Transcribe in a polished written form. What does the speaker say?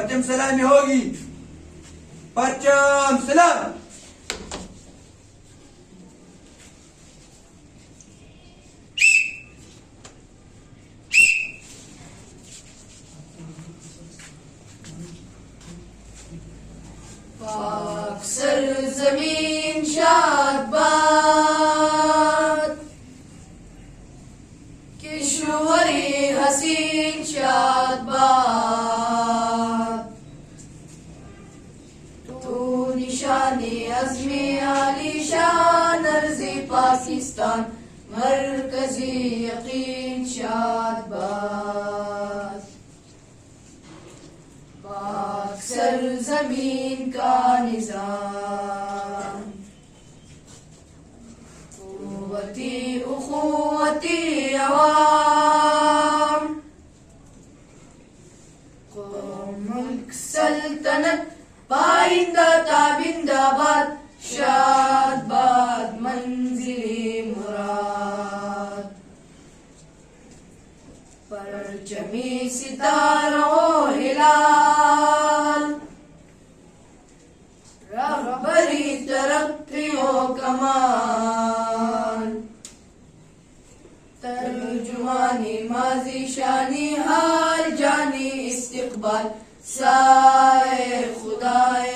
परचम सलामी होगी। परचम सलाम। पाक सरज़मीन शादबाद, किशोरी हसीन शादबाद, तू निशानी अज़्मे आलीशान अर्ज़े पाकिस्तान, मरकज़ी यकीन शादबाद। पाक सरज़मीन का निज़ाम, क़ुव्वती उख़ुव्वती अवाम, मुल्क सल्तनत पाइंदा ताबिंदाबाद, शादबाद मंज़िले मुराद। परचमी सितारों हिलाल, रहबरी तरक्कियों कमाल, तर्जुमानी माज़ी शानी हाल जानी इस्तिक़बाल, साए खुदाए